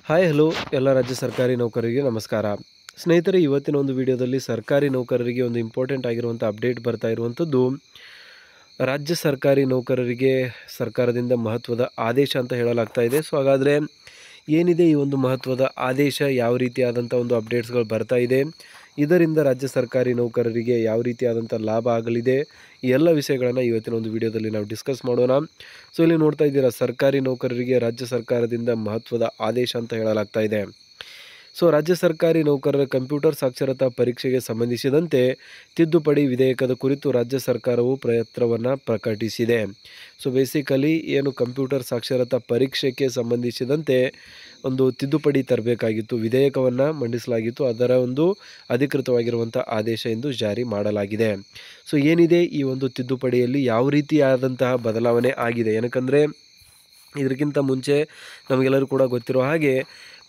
Hi hello ಎಲ್ಲ ರಾಜ್ಯ ಸರ್ಕಾರಿ ನೌಕರರಿಗೆ ನಮಸ್ಕಾರ. ಸ್ನೇಹಿತರೆ, ಇವತ್ತಿನ ಒಂದು ವಿಡಿಯೋದಲ್ಲಿ ಸರ್ಕಾರಿ ನೌಕರರಿಗೆ ಒಂದು ಇಂಪಾರ್ಟೆಂಟ್ ಆಗಿರುವಂಥ ಅಪ್ಡೇಟ್ ಬರ್ತಾ ಇರುವಂಥದ್ದು. ರಾಜ್ಯ ಸರ್ಕಾರಿ ನೌಕರರಿಗೆ ಸರ್ಕಾರದಿಂದ ಮಹತ್ವದ ಆದೇಶ ಅಂತ ಹೇಳಲಾಗ್ತಾ ಇದೆ. ಸೊ ಹಾಗಾದರೆ ಏನಿದೆ ಈ ಒಂದು ಮಹತ್ವದ ಆದೇಶ, ಯಾವ ರೀತಿಯಾದಂಥ ಒಂದು ಅಪ್ಡೇಟ್ಸ್ಗಳು ಬರ್ತಾ ಇದೆ, ಇದರಿಂದ ರಾಜ್ಯ ಸರ್ಕಾರಿ ನೌಕರರಿಗೆ ಯಾವ ರೀತಿಯಾದಂಥ ಲಾಭ ಆಗಲಿದೆ, ಈ ಎಲ್ಲ ವಿಷಯಗಳನ್ನು ಇವತ್ತಿನ ಒಂದು ವಿಡಿಯೋದಲ್ಲಿ ನಾವು ಡಿಸ್ಕಸ್ ಮಾಡೋಣ. ಸೊ ಇಲ್ಲಿ ನೋಡ್ತಾ ಇದ್ದೀರಾ, ಸರ್ಕಾರಿ ನೌಕರರಿಗೆ ರಾಜ್ಯ ಸರ್ಕಾರದಿಂದ ಮಹತ್ವದ ಆದೇಶ ಅಂತ ಹೇಳಲಾಗ್ತಾ ಇದೆ. ಸೊ ರಾಜ್ಯ ಸರ್ಕಾರಿ ನೌಕರರ ಕಂಪ್ಯೂಟರ್ ಸಾಕ್ಷರತಾ ಪರೀಕ್ಷೆಗೆ ಸಂಬಂಧಿಸಿದಂತೆ ತಿದ್ದುಪಡಿ ವಿಧೇಯಕದ ಕುರಿತು ರಾಜ್ಯ ಸರ್ಕಾರವು ಪ್ರಯತ್ನವನ್ನು ಪ್ರಕಟಿಸಿದೆ. ಸೊ ಬೇಸಿಕಲಿ ಏನು ಕಂಪ್ಯೂಟರ್ ಸಾಕ್ಷರತಾ ಪರೀಕ್ಷೆಗೆ ಸಂಬಂಧಿಸಿದಂತೆ ಒಂದು ತಿದ್ದುಪಡಿ ತರಬೇಕಾಗಿತ್ತು, ವಿಧೇಯಕವನ್ನು ಮಂಡಿಸಲಾಗಿತ್ತು. ಅದರ ಒಂದು ಅಧಿಕೃತವಾಗಿರುವಂಥ ಆದೇಶ ಎಂದು ಜಾರಿ ಮಾಡಲಾಗಿದೆ. ಸೊ ಏನಿದೆ ಈ ಒಂದು ತಿದ್ದುಪಡಿಯಲ್ಲಿ, ಯಾವ ರೀತಿಯಾದಂತಹ ಬದಲಾವಣೆ ಆಗಿದೆ, ಏನಕ್ಕಂದರೆ ಇದಕ್ಕಿಂತ ಮುಂಚೆ ನಮಗೆಲ್ಲರೂ ಕೂಡ ಗೊತ್ತಿರೋ ಹಾಗೆ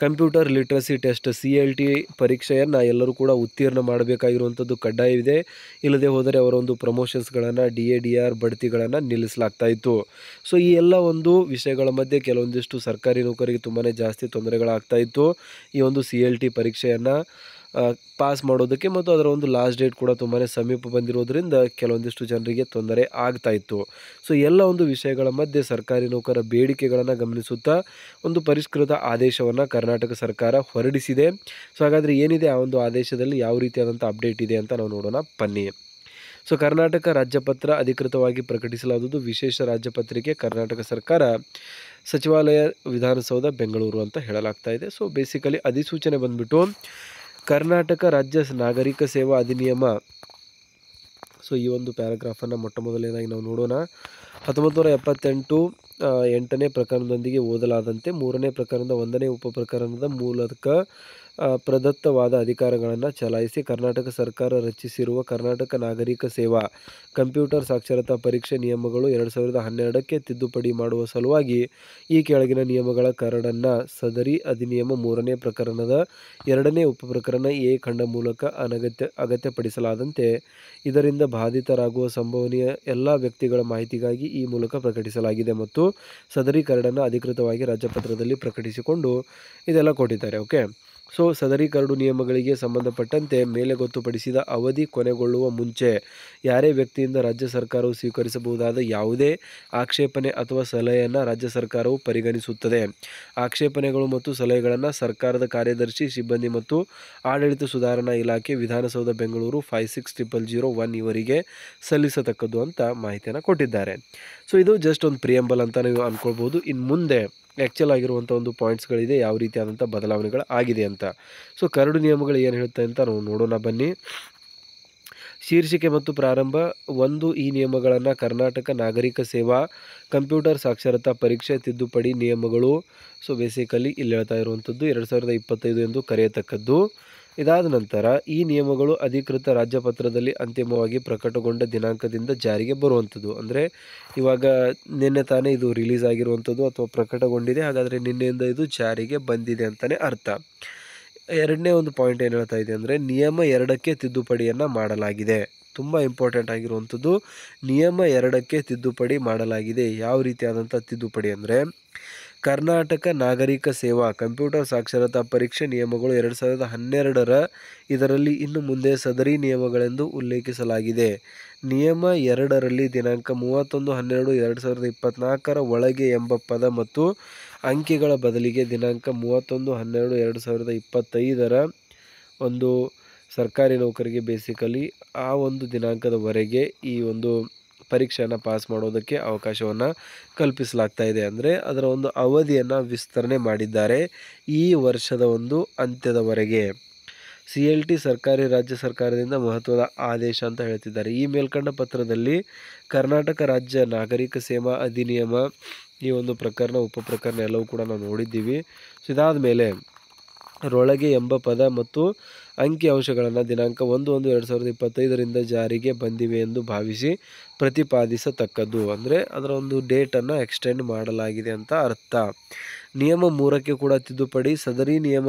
ಕಂಪ್ಯೂಟರ್ ಲಿಟ್ರಸಿ ಟೆಸ್ಟ್ CLT ಪರೀಕ್ಷೆಯನ್ನು ಎಲ್ಲರೂ ಕೂಡ ಉತ್ತೀರ್ಣ ಮಾಡಬೇಕಾಗಿರುವಂಥದ್ದು ಕಡ್ಡಾಯವಿದೆ. ಇಲ್ಲದೆ ಹೋದರೆ ಅವರ ಒಂದು ಪ್ರಮೋಷನ್ಸ್ಗಳನ್ನು DA DR ಬಡ್ತಿಗಳನ್ನು ನಿಲ್ಲಿಸಲಾಗ್ತಾ ಇತ್ತು. ಸೊ ಈ ಎಲ್ಲ ಒಂದು ವಿಷಯಗಳ ಮಧ್ಯೆ ಕೆಲವೊಂದಿಷ್ಟು ಸರ್ಕಾರಿ ನೌಕರಿಗೆ ತುಂಬಾ ಜಾಸ್ತಿ ತೊಂದರೆಗಳಾಗ್ತಾ ಇತ್ತು. ಈ ಒಂದು CLT ಪರೀಕ್ಷೆಯನ್ನು ಪಾಸ್ ಮಾಡೋದಕ್ಕೆ ಮತ್ತು ಅದರ ಒಂದು ಲಾಸ್ಟ್ ಡೇಟ್ ಕೂಡ ತುಂಬಾ ಸಮೀಪ ಬಂದಿರೋದ್ರಿಂದ ಕೆಲವೊಂದಿಷ್ಟು ಜನರಿಗೆ ತೊಂದರೆ ಆಗ್ತಾ ಇತ್ತು. ಸೊ ಎಲ್ಲ ಒಂದು ವಿಷಯಗಳ ಮಧ್ಯೆ ಸರ್ಕಾರಿ ನೌಕರ ಬೇಡಿಕೆಗಳನ್ನು ಗಮನಿಸುತ್ತಾ ಒಂದು ಪರಿಷ್ಕೃತ ಆದೇಶವನ್ನು ಕರ್ನಾಟಕ ಸರ್ಕಾರ ಹೊರಡಿಸಿದೆ. ಸೊ ಹಾಗಾದರೆ ಏನಿದೆ ಆ ಒಂದು ಆದೇಶದಲ್ಲಿ, ಯಾವ ರೀತಿಯಾದಂಥ ಅಪ್ಡೇಟ್ ಇದೆ ಅಂತ ನಾವು ನೋಡೋಣ ಬನ್ನಿ. ಸೊ ಕರ್ನಾಟಕ ರಾಜ್ಯಪತ್ರ ಅಧಿಕೃತವಾಗಿ ಪ್ರಕಟಿಸಲಾದುದು ವಿಶೇಷ ರಾಜ್ಯಪತ್ರಿಕೆ ಕರ್ನಾಟಕ ಸರ್ಕಾರ, ಸಚಿವಾಲಯ, ವಿಧಾನಸೌಧ, ಬೆಂಗಳೂರು ಅಂತ ಹೇಳಲಾಗ್ತಾ ಇದೆ. ಸೊ ಬೇಸಿಕಲಿ ಅಧಿಸೂಚನೆ ಬಂದ್ಬಿಟ್ಟು ಕರ್ನಾಟಕ ರಾಜ್ಯ ನಾಗರಿಕ ಸೇವಾ ಅಧಿನಿಯಮ. ಸೊ ಈ ಒಂದು ಪ್ಯಾರಾಗ್ರಾಫನ್ನು ಮೊಟ್ಟ ಮೊದಲನೇದಾಗಿ ನಾವು ನೋಡೋಣ. 1978 8ನೇ ಪ್ರಕರಣದೊಂದಿಗೆ ಓದಲಾದಂತೆ 3ನೇ ಪ್ರಕರಣದ 1ನೇ ಉಪಪ್ರಕರಣದ ಮೂಲಕ ಪ್ರದತ್ತವಾದ ಅಧಿಕಾರಗಳನ್ನು ಚಲಾಯಿಸಿ ಕರ್ನಾಟಕ ಸರ್ಕಾರ ರಚಿಸಿರುವ ಕರ್ನಾಟಕ ನಾಗರಿಕ ಸೇವಾ ಕಂಪ್ಯೂಟರ್ ಸಾಕ್ಷರತಾ ಪರೀಕ್ಷೆ ನಿಯಮಗಳು 2012ಕ್ಕೆ ತಿದ್ದುಪಡಿ ಮಾಡುವ ಸಲುವಾಗಿ ಈ ಕೆಳಗಿನ ನಿಯಮಗಳ ಕರಡನ್ನು ಸದರಿ ಅಧಿನಿಯಮ 3ನೇ ಪ್ರಕರಣದ 2ನೇ ಉಪಪ್ರಕರಣ A ಖಂಡ ಮೂಲಕ ಅಗತ್ಯಪಡಿಸಲಾದಂತೆ ಇದರಿಂದ ಬಾಧಿತರಾಗುವ ಸಂಭವನೀಯ ಎಲ್ಲ ವ್ಯಕ್ತಿಗಳ ಮಾಹಿತಿಗಾಗಿ ಈ ಮೂಲಕ ಪ್ರಕಟಿಸಲಾಗಿದೆ ಮತ್ತು ಸದರಿ ಕರಡನ್ನು ಅಧಿಕೃತವಾಗಿ ರಾಜ್ಯಪತ್ರದಲ್ಲಿ ಪ್ರಕಟಿಸಿಕೊಂಡು ಇದೆಲ್ಲ ಕೊಟ್ಟಿದ್ದಾರೆ. ಓಕೆ. ಸೊ ಸದರಿ ಕರಡು ನಿಯಮಗಳಿಗೆ ಸಂಬಂಧಪಟ್ಟಂತೆ ಮೇಲೆ ಗೊತ್ತುಪಡಿಸಿದ ಅವಧಿ ಕೊನೆಗೊಳ್ಳುವ ಮುಂಚೆ ಯಾರೇ ವ್ಯಕ್ತಿಯಿಂದ ರಾಜ್ಯ ಸರ್ಕಾರವು ಸ್ವೀಕರಿಸಬಹುದಾದ ಯಾವುದೇ ಆಕ್ಷೇಪಣೆ ಅಥವಾ ಸಲಹೆಯನ್ನು ರಾಜ್ಯ ಸರ್ಕಾರವು ಪರಿಗಣಿಸುತ್ತದೆ. ಆಕ್ಷೇಪಣೆಗಳು ಮತ್ತು ಸಲಹೆಗಳನ್ನು ಸರ್ಕಾರದ ಕಾರ್ಯದರ್ಶಿ, ಸಿಬ್ಬಂದಿ ಮತ್ತು ಆಡಳಿತ ಸುಧಾರಣಾ ಇಲಾಖೆ, ವಿಧಾನಸೌಧ, ಬೆಂಗಳೂರು 560001 ಇವರಿಗೆ ಸಲ್ಲಿಸತಕ್ಕದ್ದು ಅಂತ ಮಾಹಿತಿಯನ್ನು ಕೊಟ್ಟಿದ್ದಾರೆ. ಸೊ ಇದು ಜಸ್ಟ್ ಒಂದು ಪ್ರಿಯಂಬಲ್ ಅಂತ ನೀವು ಅಂದ್ಕೊಳ್ಬೋದು. ಇನ್ನು ಮುಂದೆ ಆ್ಯಕ್ಚುಲ್ ಆಗಿರುವಂಥ ಒಂದು ಪಾಯಿಂಟ್ಸ್ಗಳಿದೆ, ಯಾವ ರೀತಿಯಾದಂಥ ಬದಲಾವಣೆಗಳು ಆಗಿದೆ ಅಂತ. ಸೊ ಕರಡು ನಿಯಮಗಳು ಏನು ಹೇಳುತ್ತೆ ಅಂತ ನಾವು ನೋಡೋಣ ಬನ್ನಿ. ಶೀರ್ಷಿಕೆ ಮತ್ತು ಪ್ರಾರಂಭ 1. ಈ ನಿಯಮಗಳನ್ನು ಕರ್ನಾಟಕ ನಾಗರಿಕ ಸೇವಾ ಕಂಪ್ಯೂಟರ್ ಸಾಕ್ಷರತಾ ಪರೀಕ್ಷೆ ತಿದ್ದುಪಡಿ ನಿಯಮಗಳು. ಸೊ ಬೇಸಿಕಲಿ ಇಲ್ಲಿ ಹೇಳ್ತಾ ಇರುವಂಥದ್ದು 2025 ಎಂದು ಕರೆಯತಕ್ಕದ್ದು. ಇದಾದ ನಂತರ ಈ ನಿಯಮಗಳು ಅಧಿಕೃತ ರಾಜ್ಯಪತ್ರದಲ್ಲಿ ಅಂತಿಮವಾಗಿ ಪ್ರಕಟಗೊಂಡ ದಿನಾಂಕದಿಂದ ಜಾರಿಗೆ ಬರುವಂಥದ್ದು. ಅಂದರೆ ಇವಾಗ ನಿನ್ನೆ ತಾನೇ ಇದು ರಿಲೀಸ್ ಆಗಿರುವಂಥದ್ದು ಅಥವಾ ಪ್ರಕಟಗೊಂಡಿದೆ, ಹಾಗಾದರೆ ನಿನ್ನೆಯಿಂದ ಇದು ಜಾರಿಗೆ ಬಂದಿದೆ ಅಂತಲೇ ಅರ್ಥ. 2ನೇ ಒಂದು ಪಾಯಿಂಟ್ ಏನು ಹೇಳ್ತಾ ಇದೆ ಅಂದರೆ ನಿಯಮ 2ಕ್ಕೆ ತಿದ್ದುಪಡಿಯನ್ನು ಮಾಡಲಾಗಿದೆ. ತುಂಬ ಇಂಪಾರ್ಟೆಂಟ್ ಆಗಿರುವಂಥದ್ದು, ನಿಯಮ 2ಕ್ಕೆ ತಿದ್ದುಪಡಿ ಮಾಡಲಾಗಿದೆ. ಯಾವ ರೀತಿಯಾದಂಥ ತಿದ್ದುಪಡಿ ಅಂದರೆ ಕರ್ನಾಟಕ ನಾಗರಿಕ ಸೇವಾ ಕಂಪ್ಯೂಟರ್ ಸಾಕ್ಷರತಾ ಪರೀಕ್ಷೆ ನಿಯಮಗಳು 2012 ಇದರಲ್ಲಿ ಇನ್ನು ಮುಂದೆ ಸದರಿ ನಿಯಮಗಳೆಂದು ಉಲ್ಲೇಖಿಸಲಾಗಿದೆ. ನಿಯಮ 2ರಲ್ಲಿ ದಿನಾಂಕ 31/12/2024 ಒಳಗೆ ಎಂಬ ಪದ ಮತ್ತು ಅಂಕಿಗಳ ಬದಲಿಗೆ ದಿನಾಂಕ 31/12/2025 ಒಂದು ಸರ್ಕಾರಿ ನೌಕರಿಗೆ ಬೇಸಿಕಲಿ ಆ ಒಂದು ದಿನಾಂಕದವರೆಗೆ ಈ ಒಂದು ಪರೀಕ್ಷೆಯನ್ನು ಪಾಸ್ ಮಾಡೋದಕ್ಕೆ ಅವಕಾಶವನ್ನು ಕಲ್ಪಿಸಲಾಗ್ತಾ ಇದೆ. ಅಂದರೆ ಅದರ ಒಂದು ಅವಧಿಯನ್ನು ವಿಸ್ತರಣೆ ಮಾಡಿದ್ದಾರೆ ಈ ವರ್ಷದ ಒಂದು ಅಂತ್ಯದವರೆಗೆ. CLT ಸರ್ಕಾರಿ ರಾಜ್ಯ ಸರ್ಕಾರದಿಂದ ಮಹತ್ವದ ಆದೇಶ ಅಂತ ಹೇಳ್ತಿದ್ದಾರೆ. ಈ ಮೇಲ್ಕಂಡ ಪತ್ರದಲ್ಲಿ ಕರ್ನಾಟಕ ರಾಜ್ಯ ನಾಗರಿಕ ಸೇವಾ ಅಧಿನಿಯಮ ಈ ಒಂದು ಪ್ರಕರಣ, ಉಪಪ್ರಕರಣ ಎಲ್ಲವೂ ಕೂಡ ನಾವು ನೋಡಿದ್ದೀವಿ. ಸೊ ಇದಾದ ಮೇಲೆ ರೊಳಗೆ ಎಂಬ ಪದ ಮತ್ತು ಅಂಕಿ ಅಂಶಗಳನ್ನು ದಿನಾಂಕ 1/1/2025 ಜಾರಿಗೆ ಬಂದಿವೆ ಎಂದು ಭಾವಿಸಿ ಪ್ರತಿಪಾದಿಸತಕ್ಕದ್ದು. ಅಂದರೆ ಅದರ ಒಂದು ಡೇಟನ್ನು ಎಕ್ಸ್ಟೆಂಡ್ ಮಾಡಲಾಗಿದೆ ಅಂತ ಅರ್ಥ. ನಿಯಮ 3ಕ್ಕೆ ಕೂಡ ತಿದ್ದುಪಡಿ. ಸದರಿ ನಿಯಮ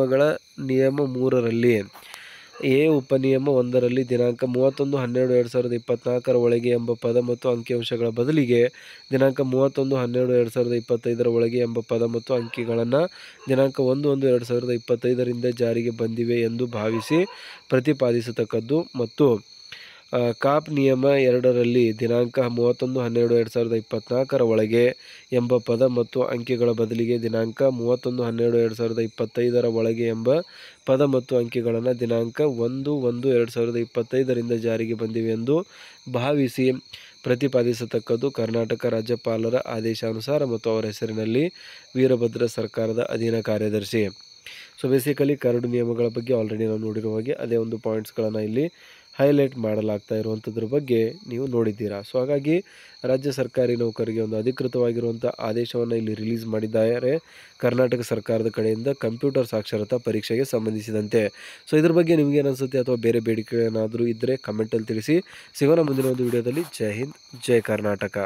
3ರಲ್ಲಿ ಎ ಉಪನಿಯಮ 1ರಲ್ಲಿ ದಿನಾಂಕ 31/12/2024 ಒಳಗೆ ಎಂಬ ಪದ ಮತ್ತು ಅಂಕಿಅಂಶಗಳ ಬದಲಿಗೆ ದಿನಾಂಕ 31/12/2025 ಒಳಗೆ ಎಂಬ ಪದ ಮತ್ತು ಅಂಕಿಗಳನ್ನು ದಿನಾಂಕ 1/1/2025 ಜಾರಿಗೆ ಬಂದಿವೆ ಎಂದು ಭಾವಿಸಿ ಪ್ರತಿಪಾದಿಸತಕ್ಕದ್ದು. ಮತ್ತು ಕಾಪ್ ನಿಯಮ 2ರಲ್ಲಿ ದಿನಾಂಕ 31/12/2024 ಒಳಗೆ ಎಂಬ ಪದ ಮತ್ತು ಅಂಕಿಗಳ ಬದಲಿಗೆ ದಿನಾಂಕ 31/12/2025 ಒಳಗೆ ಎಂಬ ಪದ ಮತ್ತು ಅಂಕಿಗಳನ್ನು ದಿನಾಂಕ 1/1/2025 ಜಾರಿಗೆ ಬಂದಿವೆ ಎಂದು ಭಾವಿಸಿ ಪ್ರತಿಪಾದಿಸತಕ್ಕದ್ದು. ಕರ್ನಾಟಕ ರಾಜ್ಯಪಾಲರ ಆದೇಶಾನುಸಾರ ಮತ್ತು ಅವರ ಹೆಸರಿನಲ್ಲಿ ವೀರಭದ್ರ ಸರ್ಕಾರದ ಅಧೀನ ಕಾರ್ಯದರ್ಶಿ. ಸೊ ಬೇಸಿಕಲಿ ಕರಡು ನಿಯಮಗಳ ಬಗ್ಗೆ ಆಲ್ರೆಡಿ ನಾವು ನೋಡಿರುವ ಹಾಗೆ ಅದೇ ಒಂದು ಪಾಯಿಂಟ್ಸ್ಗಳನ್ನು ಇಲ್ಲಿ ಹೈಲೈಟ್ ಮಾಡಲಾಗ್ತಾ ಇರುವಂಥದ್ರ ಬಗ್ಗೆ ನೀವು ನೋಡಿದ್ದೀರಾ. ಸೊ ಹಾಗಾಗಿ ರಾಜ್ಯ ಸರ್ಕಾರಿ ನೌಕರರಿಗೆ ಒಂದು ಅಧಿಕೃತವಾಗಿರುವಂಥ ಆದೇಶವನ್ನು ಇಲ್ಲಿ ರಿಲೀಸ್ ಮಾಡಿದ್ದಾರೆ ಕರ್ನಾಟಕ ಸರ್ಕಾರದ ಕಡೆಯಿಂದ ಕಂಪ್ಯೂಟರ್ ಸಾಕ್ಷರತಾ ಪರೀಕ್ಷೆಗೆ ಸಂಬಂಧಿಸಿದಂತೆ. ಸೊ ಇದ್ರ ಬಗ್ಗೆ ನಿಮಗೇನು ಅನಿಸುತ್ತೆ ಅಥವಾ ಬೇರೆ ಬೇಡಿಕೆ ಏನಾದರೂ ಇದ್ದರೆ ಕಮೆಂಟಲ್ಲಿ ತಿಳಿಸಿ. ಸಿಗೋಣ ಮುಂದಿನ ಒಂದು ವಿಡಿಯೋದಲ್ಲಿ. ಜೈ ಹಿಂದ್, ಜೈ ಕರ್ನಾಟಕ.